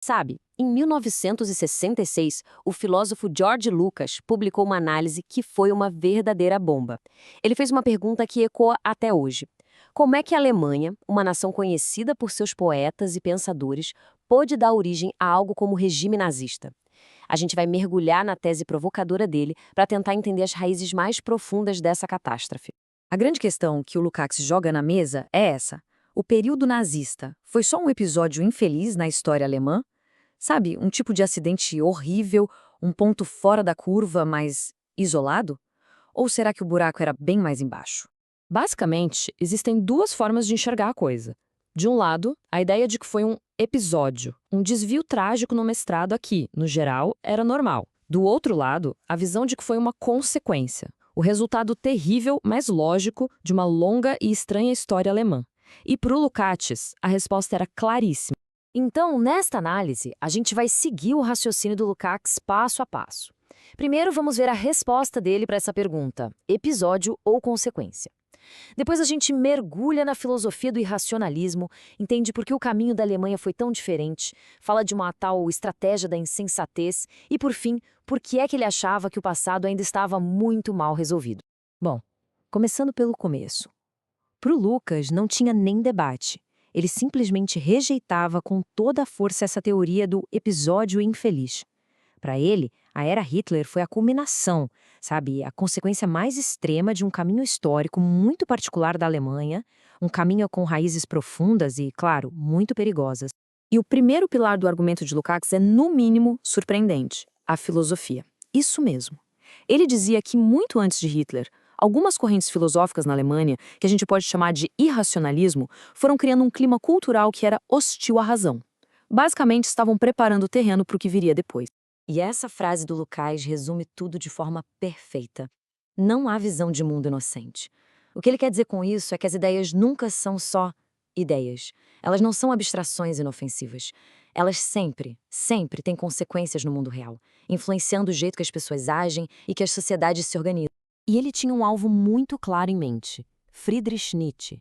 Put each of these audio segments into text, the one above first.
Sabe, em 1966, o filósofo George Lucas publicou uma análise que foi uma verdadeira bomba. Ele fez uma pergunta que ecoa até hoje. Como é que a Alemanha, uma nação conhecida por seus poetas e pensadores, pôde dar origem a algo como o regime nazista? A gente vai mergulhar na tese provocadora dele para tentar entender as raízes mais profundas dessa catástrofe. A grande questão que o Lukács joga na mesa é essa. O período nazista foi só um episódio infeliz na história alemã? Sabe, um tipo de acidente horrível, um ponto fora da curva, mas isolado? Ou será que o buraco era bem mais embaixo? Basicamente, existem duas formas de enxergar a coisa. De um lado, a ideia de que foi um episódio, um desvio trágico no mestrado aqui, no geral, era normal. Do outro lado, a visão de que foi uma consequência, o resultado terrível, mas lógico, de uma longa e estranha história alemã. E para o Lukács, a resposta era claríssima. Então, nesta análise, a gente vai seguir o raciocínio do Lukács passo a passo. Primeiro, vamos ver a resposta dele para essa pergunta: episódio ou consequência? Depois a gente mergulha na filosofia do irracionalismo, entende por que o caminho da Alemanha foi tão diferente, fala de uma tal estratégia da insensatez e, por fim, por que é que ele achava que o passado ainda estava muito mal resolvido. Bom, começando pelo começo. Para o Lucas, não tinha nem debate. Ele simplesmente rejeitava com toda a força essa teoria do episódio infeliz. Para ele, a era Hitler foi a culminação, sabe, a consequência mais extrema de um caminho histórico muito particular da Alemanha, um caminho com raízes profundas e, claro, muito perigosas. E o primeiro pilar do argumento de Lukács é, no mínimo, surpreendente: a filosofia. Isso mesmo. Ele dizia que, muito antes de Hitler, algumas correntes filosóficas na Alemanha, que a gente pode chamar de irracionalismo, foram criando um clima cultural que era hostil à razão. Basicamente, estavam preparando o terreno para o que viria depois. E essa frase do Lukács resume tudo de forma perfeita. Não há visão de mundo inocente. O que ele quer dizer com isso é que as ideias nunca são só ideias. Elas não são abstrações inofensivas. Elas sempre, sempre têm consequências no mundo real, influenciando o jeito que as pessoas agem e que as sociedades se organizam. E ele tinha um alvo muito claro em mente: Friedrich Nietzsche.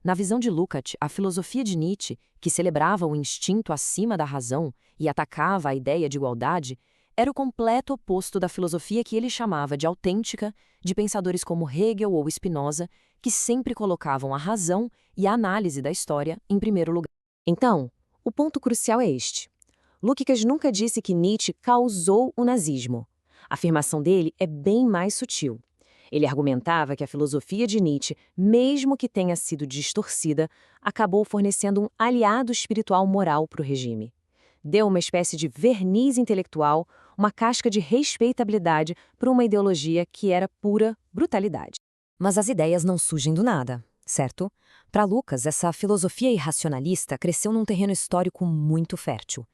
Na visão de Lukács, a filosofia de Nietzsche, que celebrava o instinto acima da razão e atacava a ideia de igualdade, era o completo oposto da filosofia que ele chamava de autêntica, de pensadores como Hegel ou Spinoza, que sempre colocavam a razão e a análise da história em primeiro lugar. Então, o ponto crucial é este. Lukács nunca disse que Nietzsche causou o nazismo. A afirmação dele é bem mais sutil. Ele argumentava que a filosofia de Nietzsche, mesmo que tenha sido distorcida, acabou fornecendo um aliado espiritual moral para o regime. Deu uma espécie de verniz intelectual, uma casca de respeitabilidade para uma ideologia que era pura brutalidade. Mas as ideias não surgem do nada, certo? Para Lucas, essa filosofia irracionalista cresceu num terreno histórico muito fértil.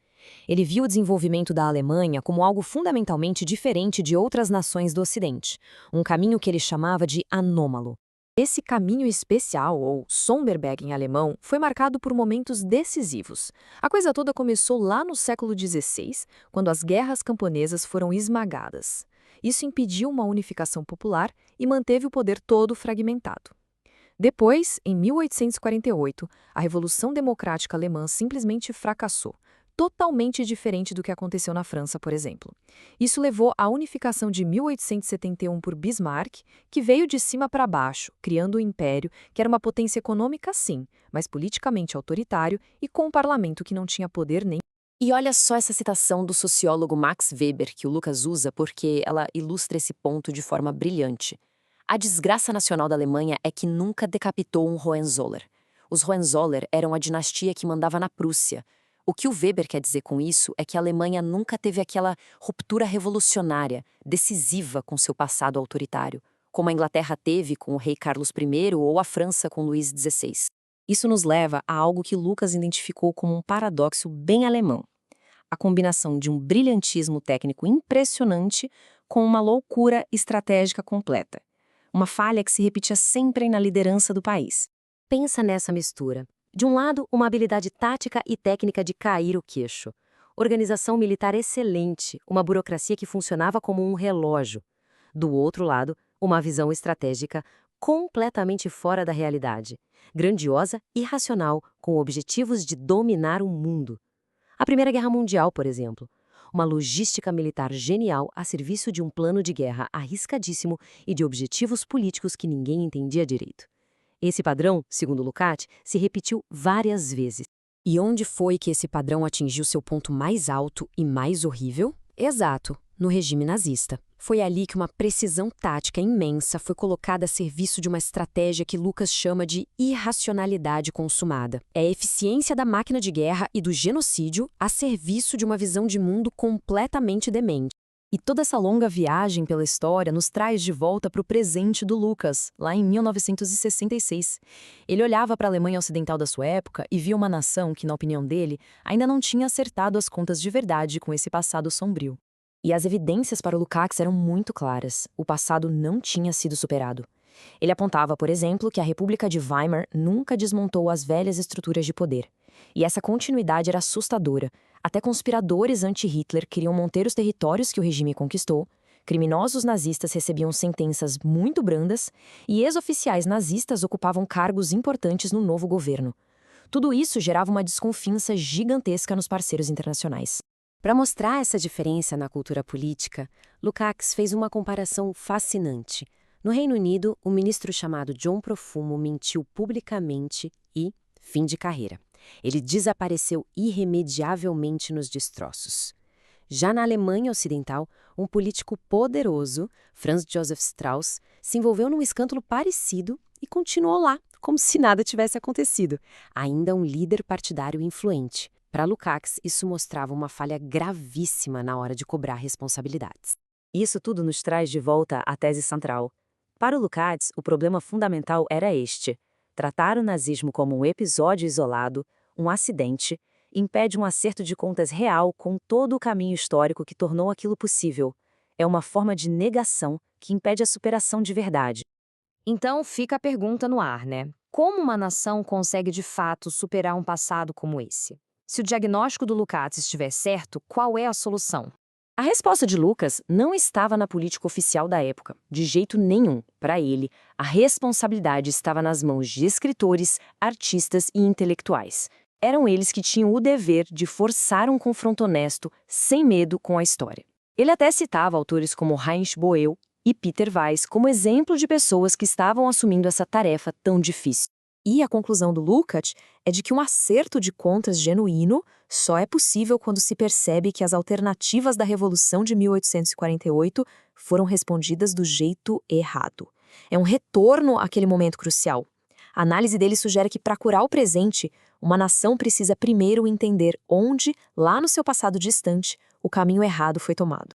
Ele viu o desenvolvimento da Alemanha como algo fundamentalmente diferente de outras nações do Ocidente, um caminho que ele chamava de anômalo. Esse caminho especial, ou Sonderweg em alemão, foi marcado por momentos decisivos. A coisa toda começou lá no século XVI, quando as guerras camponesas foram esmagadas. Isso impediu uma unificação popular e manteve o poder todo fragmentado. Depois, em 1848, a Revolução Democrática Alemã simplesmente fracassou, totalmente diferente do que aconteceu na França, por exemplo. Isso levou à unificação de 1871 por Bismarck, que veio de cima para baixo, criando o império, que era uma potência econômica sim, mas politicamente autoritário e com um parlamento que não tinha poder nem. E olha só essa citação do sociólogo Max Weber que o Lucas usa porque ela ilustra esse ponto de forma brilhante. A desgraça nacional da Alemanha é que nunca decapitou um Hohenzoller. Os Hohenzoller eram a dinastia que mandava na Prússia. O que o Weber quer dizer com isso é que a Alemanha nunca teve aquela ruptura revolucionária, decisiva com seu passado autoritário, como a Inglaterra teve com o rei Carlos I ou a França com Luís XVI. Isso nos leva a algo que Lucas identificou como um paradoxo bem alemão: a combinação de um brilhantismo técnico impressionante com uma loucura estratégica completa. Uma falha que se repetia sempre na liderança do país. Pensa nessa mistura. De um lado, uma habilidade tática e técnica de cair o queixo. Organização militar excelente, uma burocracia que funcionava como um relógio. Do outro lado, uma visão estratégica completamente fora da realidade. Grandiosa e racional, com objetivos de dominar o mundo. A Primeira Guerra Mundial, por exemplo. Uma logística militar genial a serviço de um plano de guerra arriscadíssimo e de objetivos políticos que ninguém entendia direito. Esse padrão, segundo Lukács, se repetiu várias vezes. E onde foi que esse padrão atingiu seu ponto mais alto e mais horrível? Exato, no regime nazista. Foi ali que uma precisão tática imensa foi colocada a serviço de uma estratégia que Lucas chama de irracionalidade consumada. É a eficiência da máquina de guerra e do genocídio a serviço de uma visão de mundo completamente demente. E toda essa longa viagem pela história nos traz de volta para o presente do Lucas, lá em 1966. Ele olhava para a Alemanha Ocidental da sua época e via uma nação que, na opinião dele, ainda não tinha acertado as contas de verdade com esse passado sombrio. E as evidências para o Lukács eram muito claras. O passado não tinha sido superado. Ele apontava, por exemplo, que a República de Weimar nunca desmontou as velhas estruturas de poder. E essa continuidade era assustadora. Até conspiradores anti-Hitler queriam manter os territórios que o regime conquistou, criminosos nazistas recebiam sentenças muito brandas e ex-oficiais nazistas ocupavam cargos importantes no novo governo. Tudo isso gerava uma desconfiança gigantesca nos parceiros internacionais. Para mostrar essa diferença na cultura política, Lukács fez uma comparação fascinante. No Reino Unido, um ministro chamado John Profumo mentiu publicamente e, fim de carreira. Ele desapareceu irremediavelmente nos destroços. Já na Alemanha Ocidental, um político poderoso, Franz Josef Strauss, se envolveu num escândalo parecido e continuou lá, como se nada tivesse acontecido. Ainda um líder partidário influente. Para Lukács, isso mostrava uma falha gravíssima na hora de cobrar responsabilidades. Isso tudo nos traz de volta à tese central. Para o Lukács, o problema fundamental era este: tratar o nazismo como um episódio isolado, um acidente, impede um acerto de contas real com todo o caminho histórico que tornou aquilo possível. É uma forma de negação que impede a superação de verdade. Então fica a pergunta no ar, né? Como uma nação consegue de fato superar um passado como esse? Se o diagnóstico do Lukács estiver certo, qual é a solução? A resposta de Lucas não estava na política oficial da época, de jeito nenhum. Para ele, a responsabilidade estava nas mãos de escritores, artistas e intelectuais. Eram eles que tinham o dever de forçar um confronto honesto, sem medo com a história. Ele até citava autores como Heinz Boel e Peter Weiss como exemplo de pessoas que estavam assumindo essa tarefa tão difícil. E a conclusão do Lukács é de que um acerto de contas genuíno só é possível quando se percebe que as alternativas da Revolução de 1848 foram respondidas do jeito errado. É um retorno àquele momento crucial. A análise dele sugere que, para curar o presente, uma nação precisa primeiro entender onde, lá no seu passado distante, o caminho errado foi tomado.